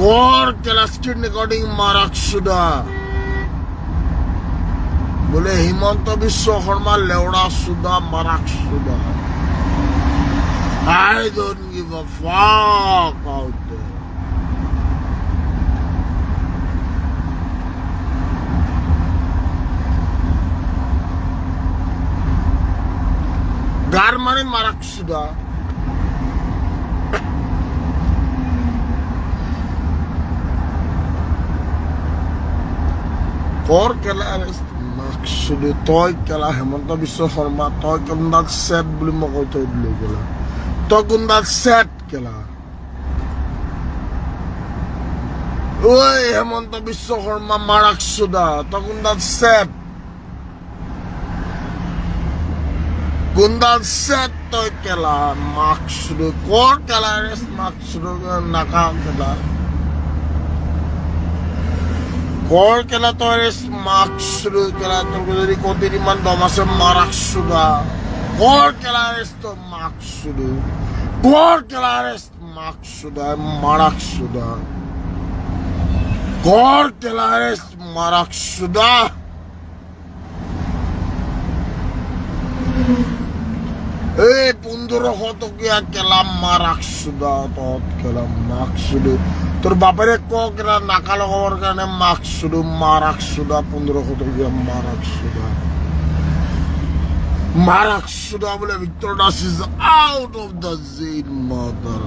কর কেলা screen recording মারাক সুদা বলে হিমন্ত বিশ্ব শর্মা লেওড়া সুদা মারাক সুদা I don't give a fuck out there. Gar mane marak suda. Kor kela maksudu toy kela Hemanta Biswa Sharma toy kundal set boli mokoi toy dile kela. Toy kundal set kela. Oi Hemanta Biswa Sharma marak suda toy kundal set. Kundal set toy kela maksudu kor kela res maksudu nakam kela. Kor kela to res maksudu kela to dari kodiri man domase marak suda. Kor kela res to maksudu. Kor kela res maksuda marak suda. Kor kela res marak suda. Hey, 1500 kia kela marak suda tot kela maksudu. তোর বাপের কেলা নাকা লাগাবার কারণে মাকসুদু মারাক সুদা 1500 kia মারাক সুদা বলে Victor Das is out of the jail mother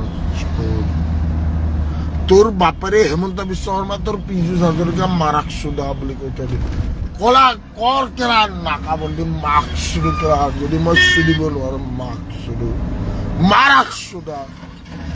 তোর বাপেরে হেমন্ত বিশ্ব শর্মা তোর পিজু সাজর kia মারাক সুদা বলে কইতে কলা কর কেলা নাকা বলি মাকসুদু কেলা যদি মই সুদি বলো আর মাকসুদু মারাক সুদা